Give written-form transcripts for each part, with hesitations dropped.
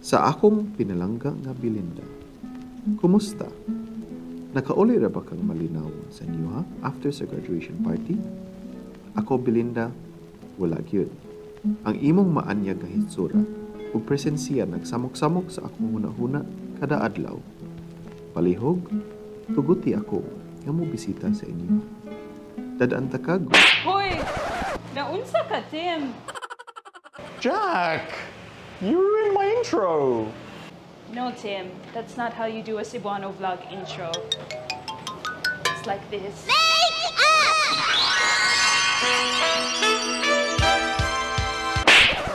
Sa akong pinalangga nga Belinda, kumusta? Nakauli ra ba kang malinaw sa inyo ha? After sa graduation party? Ako Belinda, wala gyud. Ang imong maanyag nga hitsura ug presensiya nagsamok-samok sa akong hunahuna kada adlaw. Palihog, tuguti ako nga mo bisita sa inyo. Dadaan ta kag. Hoy! Naunsa ka, Tim? Jack! You ruined my intro! No, Tim. That's not how you do a Cebuano vlog intro. It's like this. It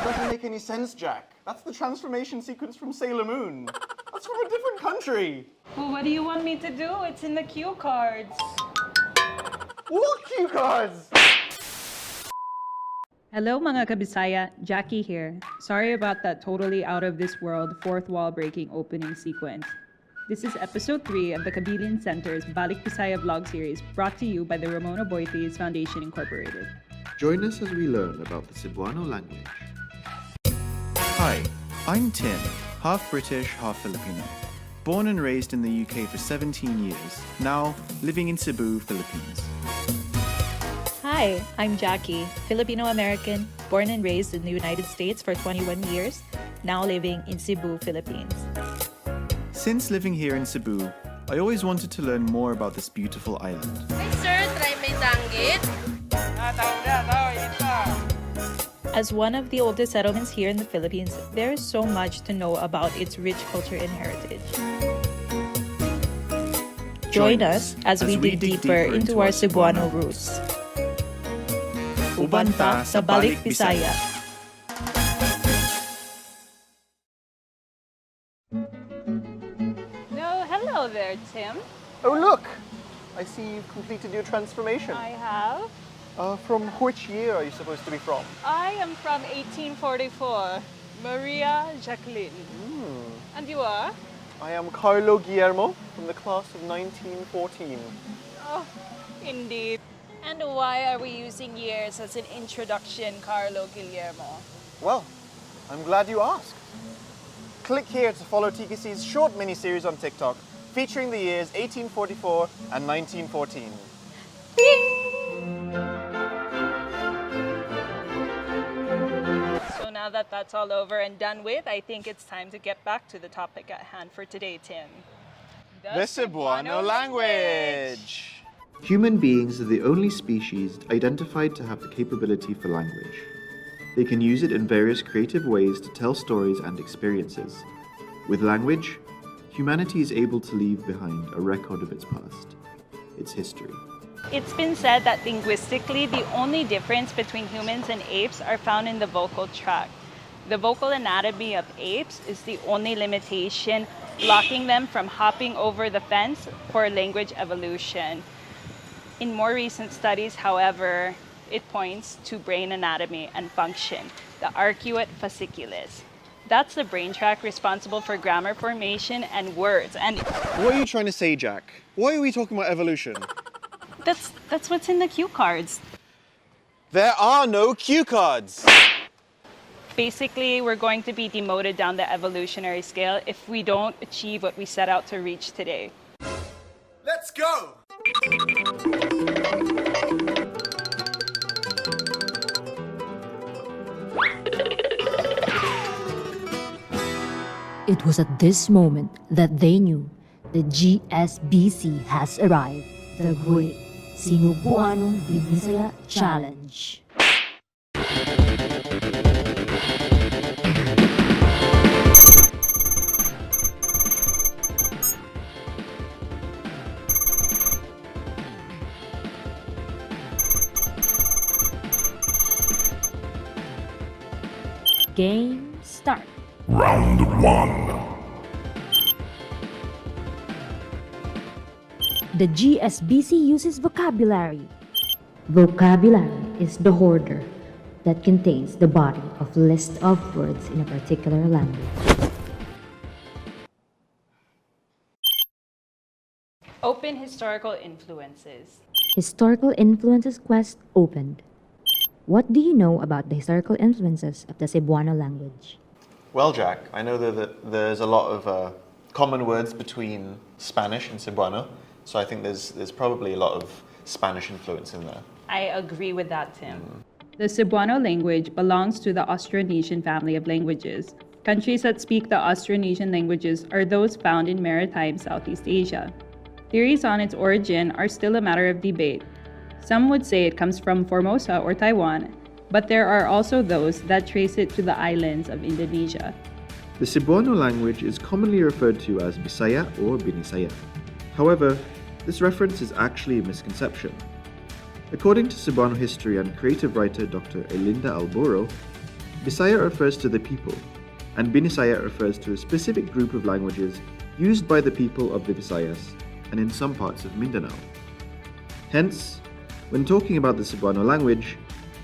doesn't make any sense, Jack. That's the transformation sequence from Sailor Moon. That's from a different country. Well, what do you want me to do? It's in the cue cards. What cue cards? Hello mga Kabisaya, Jackie here. Sorry about that totally out of this world fourth wall breaking opening sequence. This is episode 3 of the Kabilan Center's Balik Bisaya vlog series brought to you by the Ramona Boites Foundation Incorporated. Join us as we learn about the Cebuano language. Hi, I'm Tim, half British, half Filipino. Born and raised in the UK for 17 years, now living in Cebu, Philippines. Hi, I'm Jackie, Filipino-American, born and raised in the United States for 21 years, now living in Cebu, Philippines. Since living here in Cebu, I always wanted to learn more about this beautiful island. Hi sir, try may danggit. As one of the oldest settlements here in the Philippines, there is so much to know about its rich culture and heritage. Join us as we dig deeper into our Cebuano roots. Ubanta sa Balik Bisaya. No, hello there, Tim. Oh, look! I see you've completed your transformation. I have. From which year are you supposed to be from? I am from 1844. Maria Jacqueline. And you are? I am Carlo Guillermo from the class of 1914. Oh, indeed. And why are we using years as an introduction, Carlo Guillermo? Well, I'm glad you asked. Click here to follow TKC's short mini-series on TikTok featuring the years 1844 and 1914. So now that that's all over and done with, I think it's time to get back to the topic at hand for today, Tim. The Cebuano language! Human beings are the only species identified to have the capability for language. They can use it in various creative ways to tell stories and experiences. With language, humanity is able to leave behind a record of its past, its history. It's been said that linguistically, the only difference between humans and apes are found in the vocal tract. The vocal anatomy of apes is the only limitation blocking them from hopping over the fence for language evolution. In more recent studies, however, it points to brain anatomy and function, the arcuate fasciculus. That's the brain tract responsible for grammar formation and words. And What are you trying to say, Jack? Why are we talking about evolution? that's what's in the cue cards. There are no cue cards! Basically, we're going to be demoted down the evolutionary scale if we don't achieve what we set out to reach today. Let's go! It was at this moment that they knew the GSBC has arrived, the Great Sinugbuanon Bisaya Challenge. Game start. Round 1. The GSBC uses vocabulary. Vocabulary is the order that contains the body of list of words in a particular language. Open historical influences. Historical influences quest opened. What do you know about the historical influences of the Cebuano language? Well, Jack, I know that there's a lot of common words between Spanish and Cebuano, so I think there's probably a lot of Spanish influence in there. I agree with that, Tim. The Cebuano language belongs to the Austronesian family of languages. Countries that speak the Austronesian languages are those found in maritime Southeast Asia. Theories on its origin are still a matter of debate. Some would say it comes from Formosa or Taiwan, but there are also those that trace it to the islands of Indonesia. The Cebuano language is commonly referred to as Bisaya or Binisaya. However, this reference is actually a misconception. According to Cebuano history and creative writer Dr. Elinda Alboro, Bisaya refers to the people, and Binisaya refers to a specific group of languages used by the people of the Visayas and in some parts of Mindanao. Hence, when talking about the Cebuano language,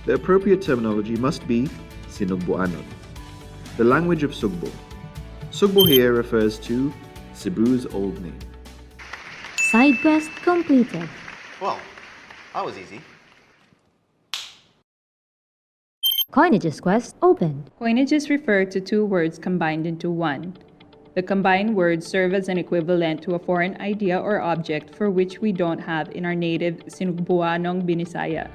the appropriate terminology must be Sinugboanon, the language of Sugbo. Sugbo here refers to Cebu's old name. Side quest completed. Well, that was easy. Coinages quest opened. Coinages refer to two words combined into one. The combined words serve as an equivalent to a foreign idea or object for which we don't have in our native Sinugboanong Binisaya.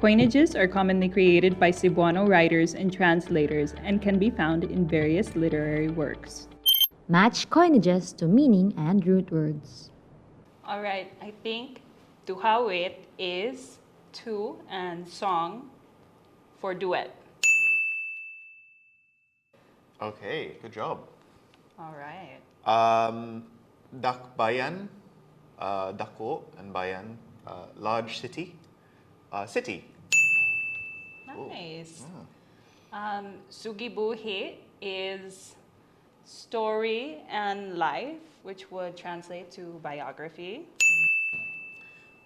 Coinages are commonly created by Cebuano writers and translators and can be found in various literary works. Match coinages to meaning and root words. All right, I think duhawit is two and song for duet. Okay, good job. All right. Dakbayan, dako and bayan, large city. City. Nice. Sugibuhi is story and life, which would translate to biography.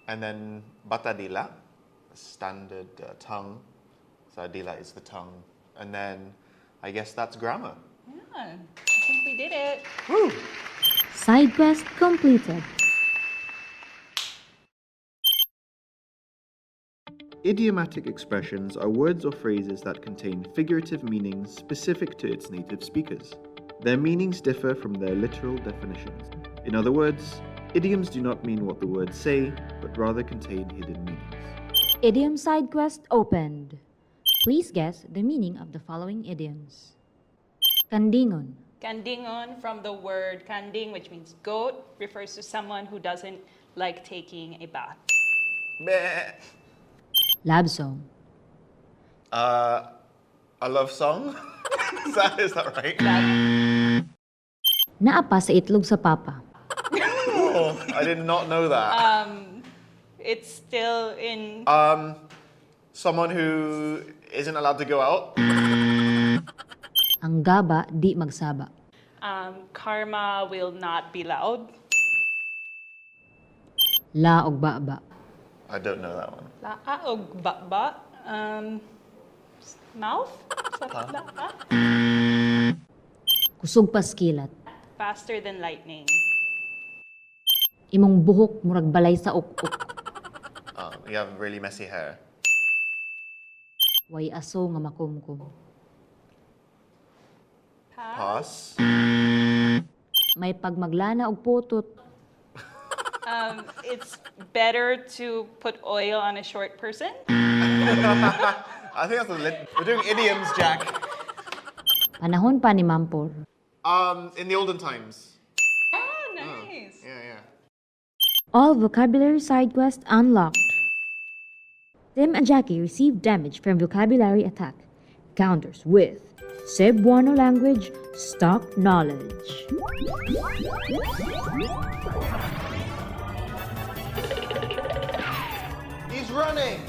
And then batadila, standard tongue. So dila is the tongue. And then I guess that's grammar. Yeah, I think we did it. Woo! Side quest completed. Idiomatic expressions are words or phrases that contain figurative meanings specific to its native speakers. Their meanings differ from their literal definitions. In other words, idioms do not mean what the words say, but rather contain hidden meanings. Idiom side quest opened. Please guess the meaning of the following idioms. Kandingon. Kandingon, from the word kanding, which means goat, refers to someone who doesn't like taking a bath. Meh. Lab song. A love song? is that right? Naapa sa itlog sa papa. Oh, I did not know that. It's still in... Someone who isn't allowed to go out. Ang gaba di magsaba. Karma will not be loud. La og baba. I don't know that one. Laog ba? Mouth? Kusog paskilat. Faster than lightning. Imong buhok murag balay sa ukok. You have really messy hair. Way aso nga makumkum. Pass. May pagmaglana og putot. It's better to put oil on a short person. I think that's we're doing idioms, Jack. Panahon pa ni Mampor. In the olden times. Oh, nice. Yeah. All vocabulary side quest unlocked. Tim and Jackie received damage from vocabulary attack. Counters with Cebuano language stock knowledge. He's running.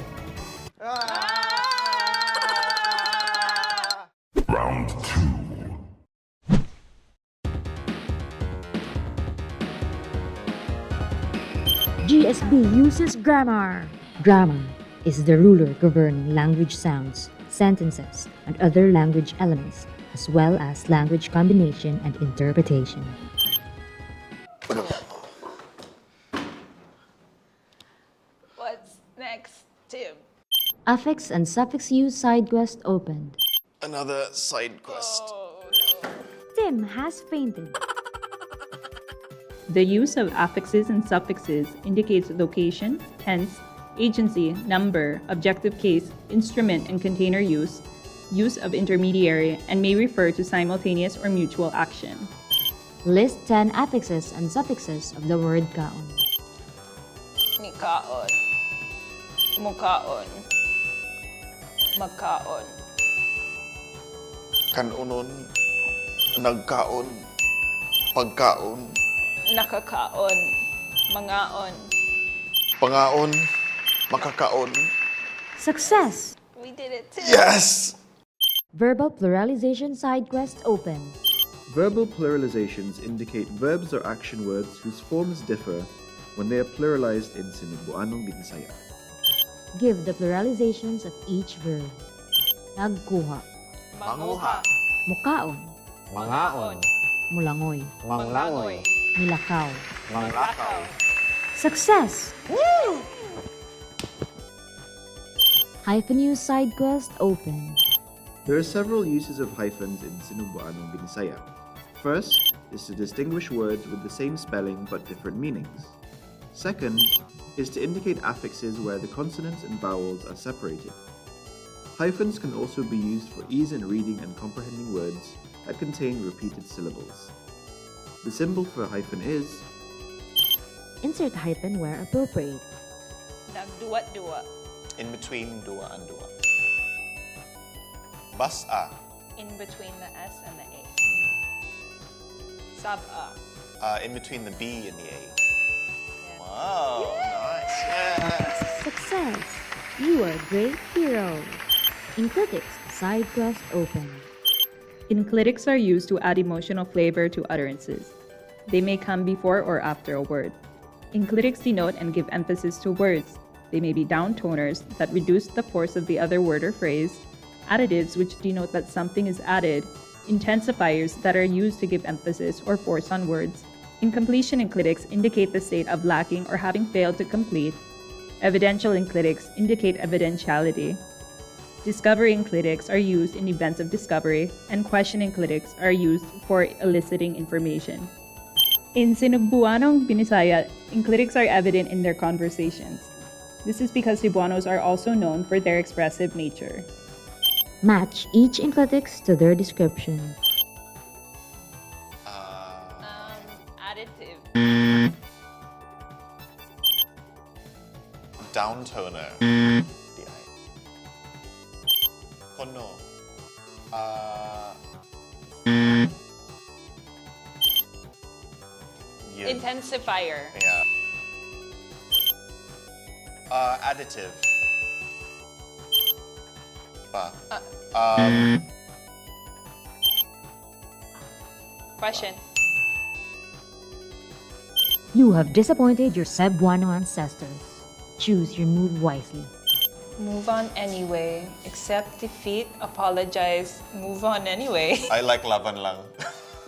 Round 2. GSB uses grammar. Grammar is the ruler governing language sounds, sentences, and other language elements, as well as language combination and interpretation. What's next, Tim? Affix and suffix use side quest opened. Another side quest. Oh, no. Tim has fainted. The use of affixes and suffixes indicates location, tense, agency, number, objective case, instrument and container use of intermediary, and may refer to simultaneous or mutual action. List 10 affixes and suffixes of the word kaon. Nikaon. Mukaon. Magkaon. Kanunon, nagkaon, pagkaon, Nakakaon. Mangaon. pangaon, makakaon. Success! We did it too. Yes! Verbal pluralization side quest open. Verbal pluralizations indicate verbs or action words whose forms differ when they are pluralized in Sinugboanon Bisaya. Give the pluralizations of each verb. Nagkuha, Manguha, mukaon, Mangaon. mulangoy, Manglangoy. nilakaw. manglakaw. Success! Hyphen use side quest open. There are several uses of hyphens in Sinugboanon Bisaya. First is to distinguish words with the same spelling but different meanings. Second is to indicate affixes where the consonants and vowels are separated. Hyphens can also be used for ease in reading and comprehending words that contain repeated syllables. The symbol for a hyphen is Insert hyphen where appropriate. Nagduwa-duwa. In between dua and dua. Basa, In between the S and the A. Sab-a. in between the B and the A. Yeah. Wow, nice. Yes. Success! You are a great hero. Inclitics side quest open. Inclitics are used to add emotional flavor to utterances. They may come before or after a word. Inclitics denote and give emphasis to words. They may be downtoners that reduce the force of the other word or phrase, additives which denote that something is added, intensifiers that are used to give emphasis or force on words. Incompletion inclitics indicate the state of lacking or having failed to complete. Evidential inclitics indicate evidentiality. Discovery inclitics are used in events of discovery, and question inclitics are used for eliciting information. In Sinugbuanon Bisaya, inclitics are evident in their conversations. This is because Cebuanos are also known for their expressive nature. Match each inclitics to their description. Additive. Downtoner. DI. Kono. Yun. Intensifier. Yeah. Additive. Pa. Question. You have disappointed your Cebuano ancestors. Choose your move wisely. Move on anyway. Accept defeat. Apologize. Move on anyway. I like laban lang.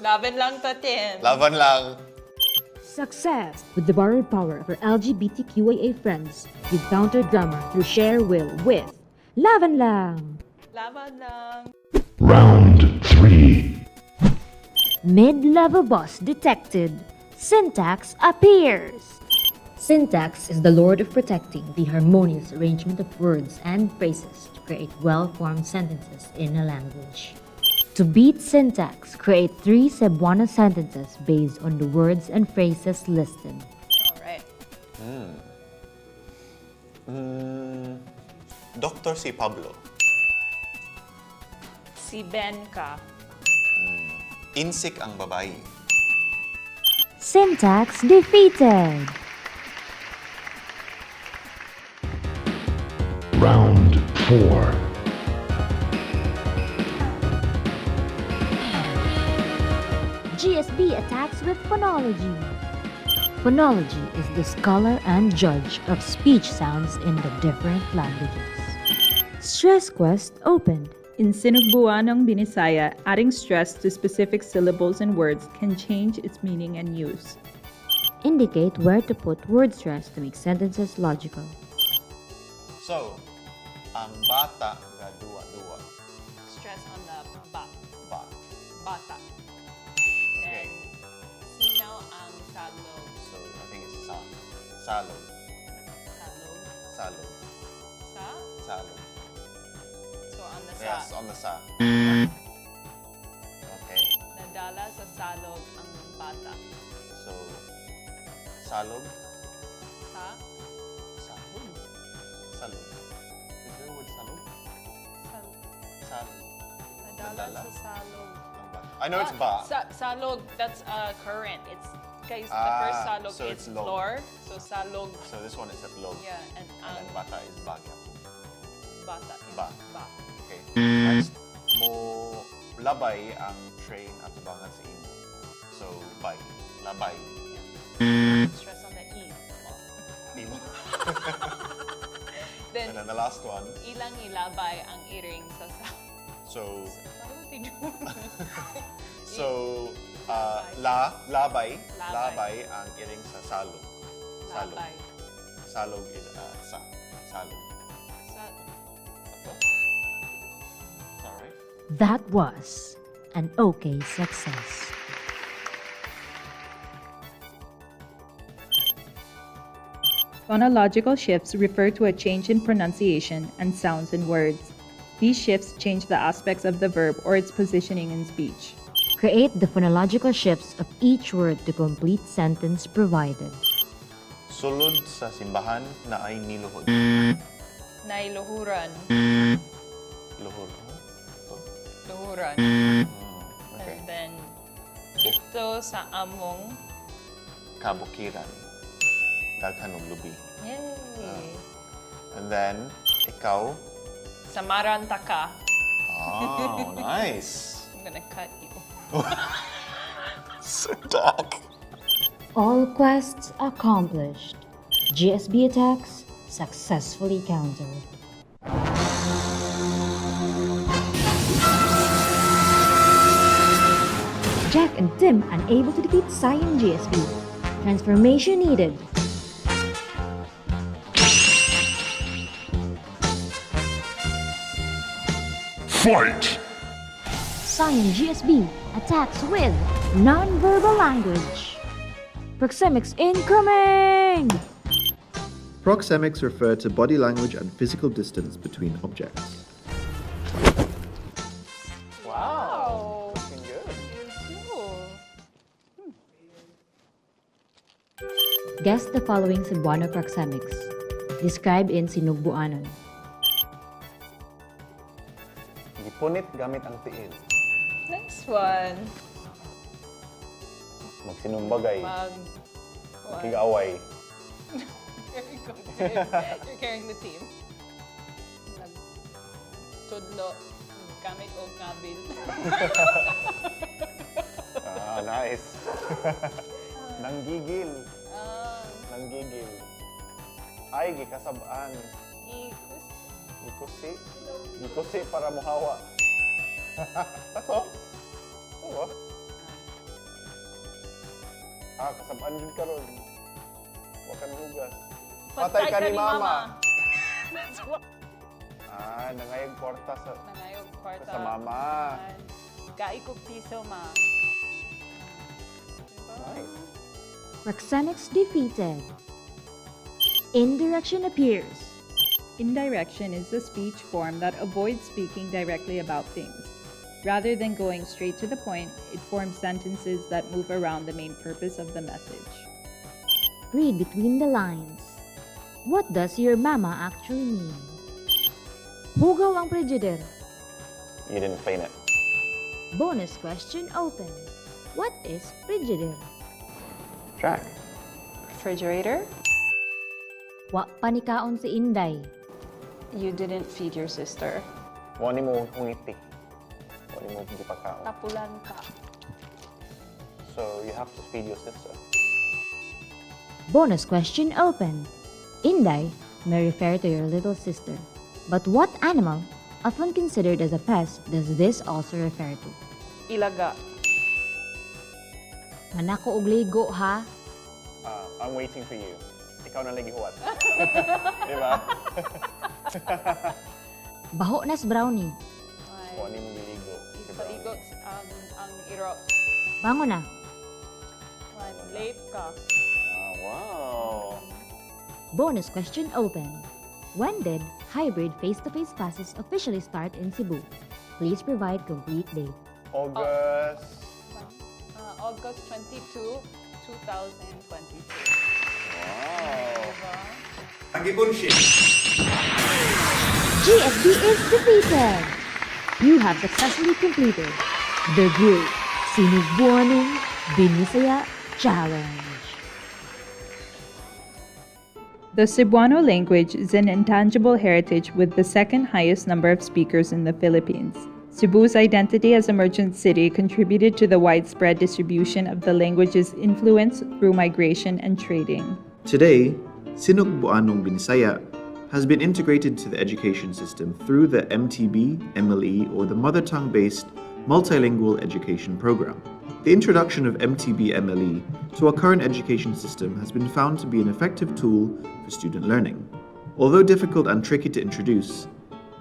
Laban lang to, Tim. Laban lang. Success! With the borrowed power of our LGBTQIA friends, you've countered drama through share will with Laban Lang! Laban lang. Round 3. Mid-level boss detected. Syntax appears. Syntax is the lord of protecting the harmonious arrangement of words and phrases to create well-formed sentences in a language. To beat syntax, create 3 Cebuano sentences based on the words and phrases listed. Alright. Dr. si Pablo. Si Ben ka. Insik ang babae. Syntax defeated. Round 4. GSB attacks with phonology. Phonology is the scholar and judge of speech sounds in the different languages. Stress quest opened. In Sinugbuanon Bisaya, adding stress to specific syllables and words can change its meaning and use. Indicate where to put word stress to make sentences logical. So, ang bata ga duwa-duwa. Stress on the ba. Ba. Bata. Salog. Salog. Salog. Sa? Salog. So on the sa. Yes, on the sa. Okay. Nadala sa salog ang bata. So, salog. Sa? Salog. Salog. Is there a word salog? Salog. Nadala Nadala? sa salog. Ang ba? I know it's ba. Salog, that's current. It's guys, the Ah, first salog so is it's log. floor. So salog, So this one is at log. yeah, and And then bata is bagya. bata is Ba. ba. Okay. Next, mo labay ang train at tubangan sa imo. So, bay. Labay. Stress on the E. Imo. Then, And then the last one. ilang ilabay ang iring sa sa. So, Paano tinyo? labay. Labay. Labay ang iring sa salog. Salog. Labay. Salog is sa. Salog. Sa, Ito? Is that right? That was an okay success. Phonological shifts refer to a change in pronunciation and sounds in words. These shifts change the aspects of the verb or its positioning in speech. Create the phonological shifts of each word to complete sentence provided. Sulod sa simbahan na ay niluhod. nailuhuran. Luhod. Ito. Luhuran. Okay. And then, ito sa among. Kabukiran. Daghan og lubi. Yay! And then, ikaw. Samaran taka. Oh, nice. I'm gonna cut you. So dark. All quests accomplished. GSB attacks successfully countered. Jack and Tim unable to defeat Cyan GSB. Transformation needed. Fight! Cyan GSB attacks with non-verbal language. Proxemics incoming! Proxemics refer to body language and physical distance between objects. Wow. Looking good. Guess the following Cebuano proxemics, described in Sinugboanon. Gipunit gamit ang tiil. Next one. Magsinumbagay. What? Mag-away. Very good. You're carrying the team. Tudlo. Gamit og ngabil. Ah, nice. Nanggigil. Ah, Nanggigil. Ay, gikasab-an. ikus. Gikusi. Gikusi para muhawa. Ako? Oo. Ah, kasab-an din ka ron. Huwag kang hugas. Patay ka ni mama. That's what. Ah, nangayag kwarta sa... Nangayog kwarta. Sa mama. Gai kog piso, ma. Nice. Proxemics defeated. Indirection appears. Indirection is the speech form that avoids speaking directly about things. Rather than going straight to the point, it forms sentences that move around the main purpose of the message. Read between the lines. What does your mama actually mean? Hugaw ang frigider. You didn't feign it. Bonus question open. What is frigider? Jack. Refrigerator? Wa panikaon si Inday. You didn't feed your sister. Wani mo hungiti. Wani mo gipakaon. Tapulan ka. So, you have to feed your sister. Bonus question open. Inday may refer to your little sister. But what animal, often considered as a pest, does this also refer to? Ilaga. Manako og ligo ha? I'm waiting for you. Ikaw na lagi huwat. Diba? Baho nas brownie. Wani mo giligo. Igo ang iro. Bango na. Late ka. Ah, wow. Bonus question open. When did hybrid face-to-face classes officially start in Cebu? Please provide complete date. August. August 22, 2022. GSB is defeated! You have successfully completed the Great Sinugbuanon Bisaya Challenge. The Cebuano language is an intangible heritage with the second highest number of speakers in the Philippines. Cebu's identity as a merchant city contributed to the widespread distribution of the language's influence through migration and trading. Today, Sinugboanon Bisaya has been integrated to the education system through the MTB, MLE, or the mother tongue-based multilingual education program. The introduction of MTB MLE to our current education system has been found to be an effective tool for student learning. Although difficult and tricky to introduce,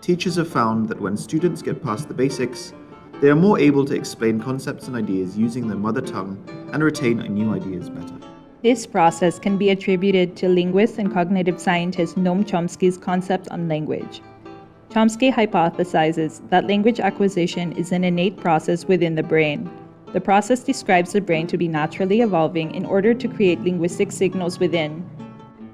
teachers have found that when students get past the basics, they are more able to explain concepts and ideas using their mother tongue and retain new ideas better. This process can be attributed to linguist and cognitive scientist Noam Chomsky's concept on language. Chomsky hypothesizes that language acquisition is an innate process within the brain. The process describes the brain to be naturally evolving in order to create linguistic signals within,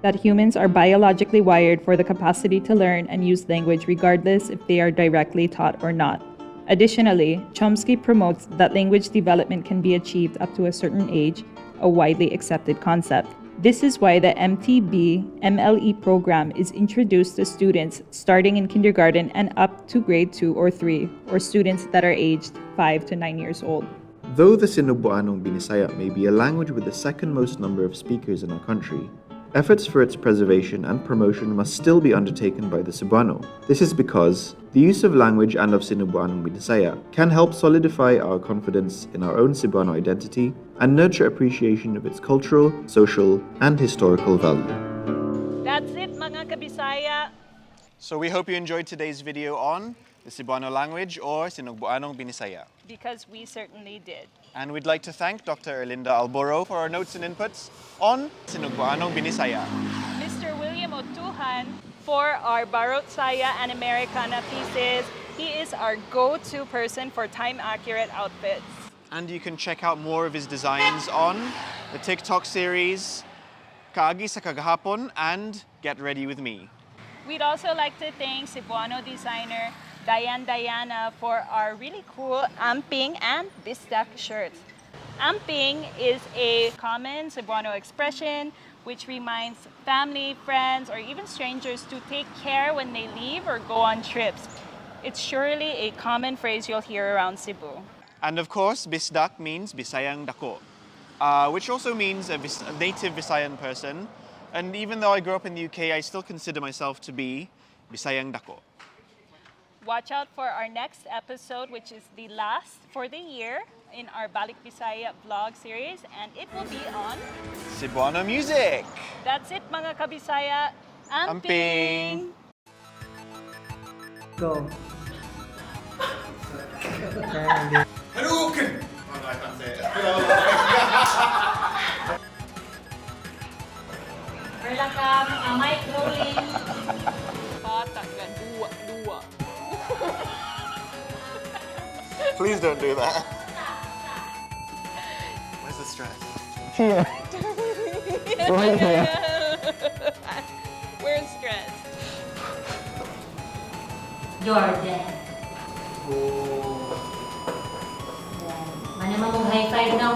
that humans are biologically wired for the capacity to learn and use language regardless if they are directly taught or not. Additionally, Chomsky promotes that language development can be achieved up to a certain age, a widely accepted concept. This is why the MTB MLE program is introduced to students starting in kindergarten and up to grade 2 or 3, or students that are aged 5 to 9 years old. Though the Sinugboanon Bisaya may be a language with the second most number of speakers in our country, efforts for its preservation and promotion must still be undertaken by the Cebuano. This is because the use of language and of Sinugboanon Bisaya can help solidify our confidence in our own Cebuano identity and nurture appreciation of its cultural, social, and historical value. That's it, mga Kabisaya. So we hope you enjoyed today's video on the Cebuano language or Sinugboanon Bisaya. Because we certainly did. And we'd like to thank Dr. Erlinda Alboro for our notes and inputs on Sinugboanon Bisaya. Mr. William Otuhan for our Barot Saya and Americana pieces. He is our go-to person for time-accurate outfits. And you can check out more of his designs on the TikTok series Kaagi sa Kagahapon and Get Ready With Me. We'd also like to thank Cebuano designer Diana for our really cool amping and bisdak shirts. Amping is a common Cebuano expression which reminds family, friends, or even strangers to take care when they leave or go on trips. It's surely a common phrase you'll hear around Cebu. And of course, bisdak means Bisayang Dako, which also means a native Visayan person. And even though I grew up in the UK, I still consider myself to be Bisayang Dako. Watch out for our next episode, which is the last for the year in our Balik Bisaya vlog series, and it will be on Cebuano music. That's it, mga Kabisaya. Amping! Go. Hadouken! Perlakam, mic rolling. Patak na dua. Please don't do that. Where's the stress? We're stressed. You're dead. Mana mong high five now?